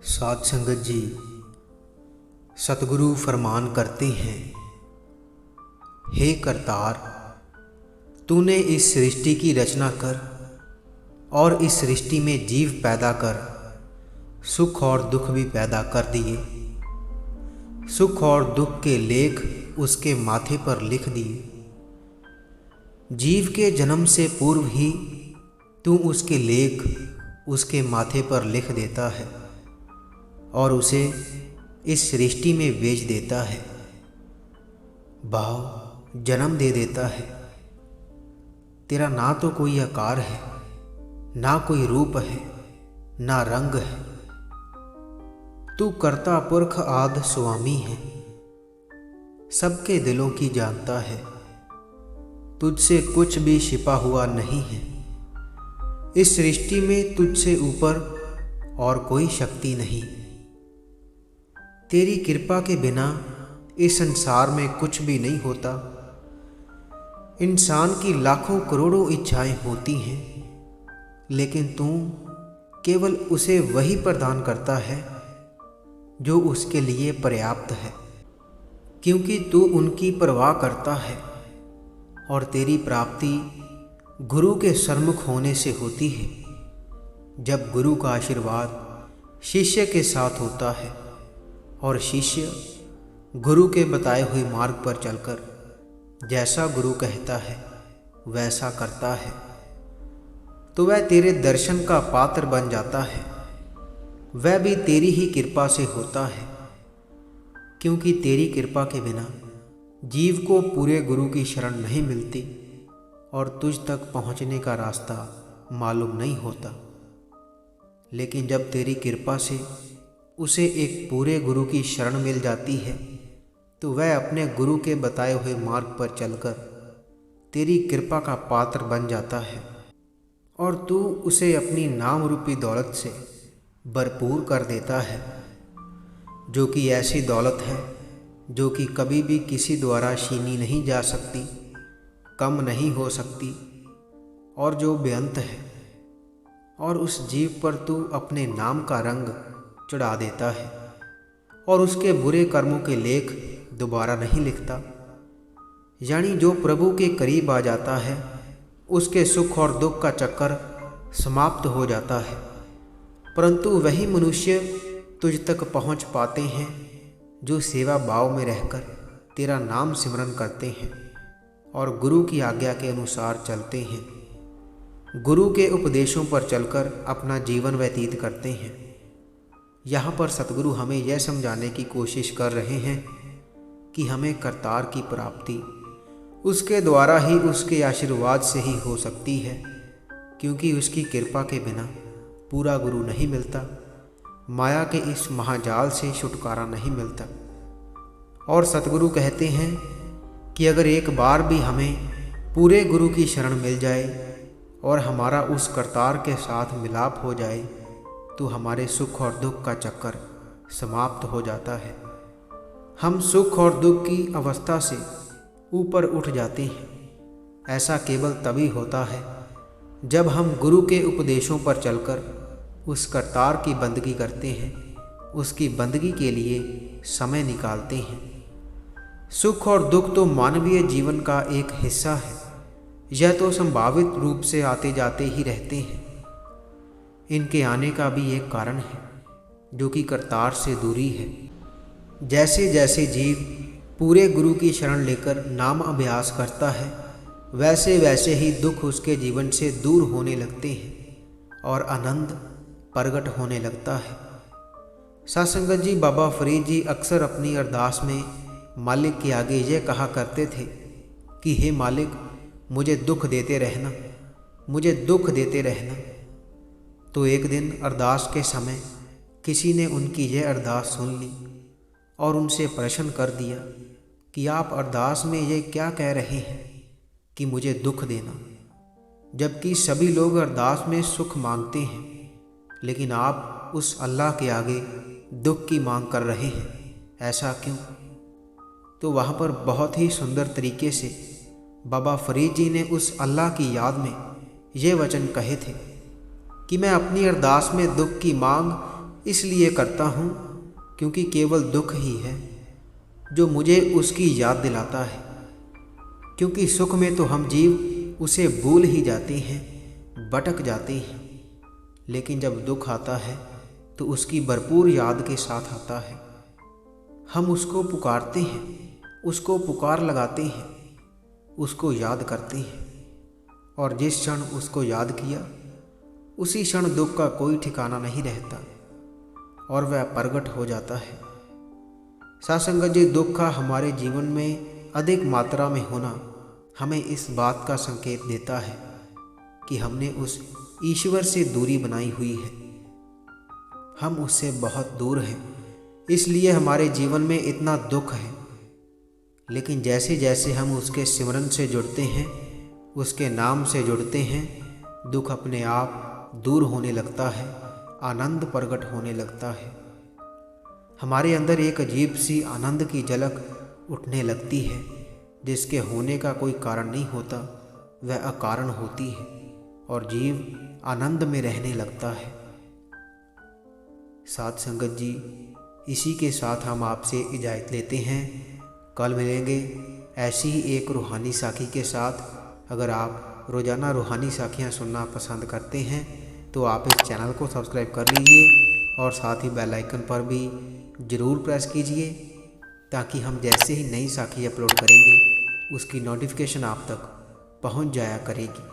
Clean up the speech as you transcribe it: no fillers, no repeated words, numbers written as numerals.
साध संगत जी, सतगुरु फरमान करते हैं, हे करतार, तूने इस सृष्टि की रचना कर और इस सृष्टि में जीव पैदा कर, सुख और दुख भी पैदा कर दिए। सुख और दुख के लेख उसके माथे पर लिख दिए। जीव के जन्म से पूर्व ही तू उसके लेख उसके माथे पर लिख देता है और उसे इस सृष्टि में बेच देता है, भाव जन्म दे देता है। तेरा ना तो कोई आकार है, ना कोई रूप है, ना रंग है। तू कर्ता पुरख आद स्वामी है, सबके दिलों की जानता है। तुझसे कुछ भी छिपा हुआ नहीं है। इस सृष्टि में तुझसे ऊपर और कोई शक्ति नहीं। तेरी कृपा के बिना इस संसार में कुछ भी नहीं होता। इंसान की लाखों करोड़ों इच्छाएं होती हैं, लेकिन तू केवल उसे वही प्रदान करता है जो उसके लिए पर्याप्त है, क्योंकि तू उनकी परवाह करता है और तेरी प्राप्ति गुरु के सन्मुख होने से होती है। जब गुरु का आशीर्वाद शिष्य के साथ होता है और शिष्य गुरु के बताए हुए मार्ग पर चलकर जैसा गुरु कहता है वैसा करता है, तो वह तेरे दर्शन का पात्र बन जाता है। वह भी तेरी ही कृपा से होता है, क्योंकि तेरी कृपा के बिना जीव को पूरे गुरु की शरण नहीं मिलती और तुझ तक पहुंचने का रास्ता मालूम नहीं होता। लेकिन जब तेरी कृपा से उसे एक पूरे गुरु की शरण मिल जाती है, तो वह अपने गुरु के बताए हुए मार्ग पर चलकर तेरी कृपा का पात्र बन जाता है और तू उसे अपनी नाम रूपी दौलत से भरपूर कर देता है, जो कि ऐसी दौलत है जो कि कभी भी किसी द्वारा छीनी नहीं जा सकती, कम नहीं हो सकती और जो बेअंत है। और उस जीव पर तू अपने नाम का रंग चढ़ा देता है और उसके बुरे कर्मों के लेख दोबारा नहीं लिखता। यानी जो प्रभु के करीब आ जाता है, उसके सुख और दुख का चक्कर समाप्त हो जाता है। परंतु वही मनुष्य तुझ तक पहुंच पाते हैं जो सेवा भाव में रहकर तेरा नाम सिमरन करते हैं और गुरु की आज्ञा के अनुसार चलते हैं, गुरु के उपदेशों पर चलकर अपना जीवन व्यतीत करते हैं। यहाँ पर सतगुरु हमें यह समझाने की कोशिश कर रहे हैं कि हमें करतार की प्राप्ति उसके द्वारा ही, उसके आशीर्वाद से ही हो सकती है, क्योंकि उसकी कृपा के बिना पूरा गुरु नहीं मिलता। माया के इस महाजाल से छुटकारा नहीं मिलता। और सतगुरु कहते हैं कि अगर एक बार भी हमें पूरे गुरु की शरण मिल जाए और हमारा उस करतार के साथ मिलाप हो जाए, तो हमारे सुख और दुख का चक्कर समाप्त हो जाता है। हम सुख और दुख की अवस्था से ऊपर उठ जाते हैं। ऐसा केवल तभी होता है जब हम गुरु के उपदेशों पर चलकर उस करतार की बंदगी करते हैं, उसकी बंदगी के लिए समय निकालते हैं। सुख और दुख तो मानवीय जीवन का एक हिस्सा है। यह तो संभावित रूप से आते जाते ही रहते हैं। इनके आने का भी एक कारण है, जो कि करतार से दूरी है। जैसे जैसे जीव पूरे गुरु की शरण लेकर नाम अभ्यास करता है, वैसे वैसे ही दुख उसके जीवन से दूर होने लगते हैं और आनंद प्रगट होने लगता है। सत्संगत जी, बाबा फरीद जी अक्सर अपनी अरदास में मालिक के आगे ये कहा करते थे कि हे मालिक, मुझे दुख देते रहना, मुझे दुख देते रहना। तो एक दिन अरदास के समय किसी ने उनकी यह अरदास सुन ली और उनसे प्रश्न कर दिया कि आप अरदास में ये क्या कह रहे हैं कि मुझे दुख देना, जबकि सभी लोग अरदास में सुख मांगते हैं, लेकिन आप उस अल्लाह के आगे दुख की मांग कर रहे हैं, ऐसा क्यों? तो वहाँ पर बहुत ही सुंदर तरीके से बाबा फरीद जी ने उस अल्लाह की याद में ये वचन कहे थे कि मैं अपनी अरदास में दुख की मांग इसलिए करता हूँ क्योंकि केवल दुख ही है जो मुझे उसकी याद दिलाता है। क्योंकि सुख में तो हम जीव उसे भूल ही जाते हैं, भटक जाते हैं, लेकिन जब दुख आता है तो उसकी भरपूर याद के साथ आता है। हम उसको पुकारते हैं, उसको पुकार लगाते हैं, उसको याद करते हैं, और जिस क्षण उसको याद किया उसी क्षण दुख का कोई ठिकाना नहीं रहता और वह प्रगट हो जाता है। साथ संगत जी, दुख का हमारे जीवन में अधिक मात्रा में होना हमें इस बात का संकेत देता है कि हमने उस ईश्वर से दूरी बनाई हुई है। हम उससे बहुत दूर हैं, इसलिए हमारे जीवन में इतना दुख है। लेकिन जैसे जैसे हम उसके सिमरन से जुड़ते हैं, उसके नाम से जुड़ते हैं, दुख अपने आप दूर होने लगता है, आनंद प्रकट होने लगता है। हमारे अंदर एक अजीब सी आनंद की झलक उठने लगती है, जिसके होने का कोई कारण नहीं होता, वह अकारण होती है और जीव आनंद में रहने लगता है। साथ संगत जी, इसी के साथ हम आपसे इजाज़त लेते हैं। कल मिलेंगे ऐसी ही एक रूहानी साखी के साथ। अगर आप रोज़ाना रूहानी साखियाँ सुनना पसंद करते हैं तो आप इस चैनल को सब्सक्राइब कर लीजिए और साथ ही बेल आइकन पर भी ज़रूर प्रेस कीजिए, ताकि हम जैसे ही नई साखी अपलोड करेंगे उसकी नोटिफिकेशन आप तक पहुंच जाया करेगी।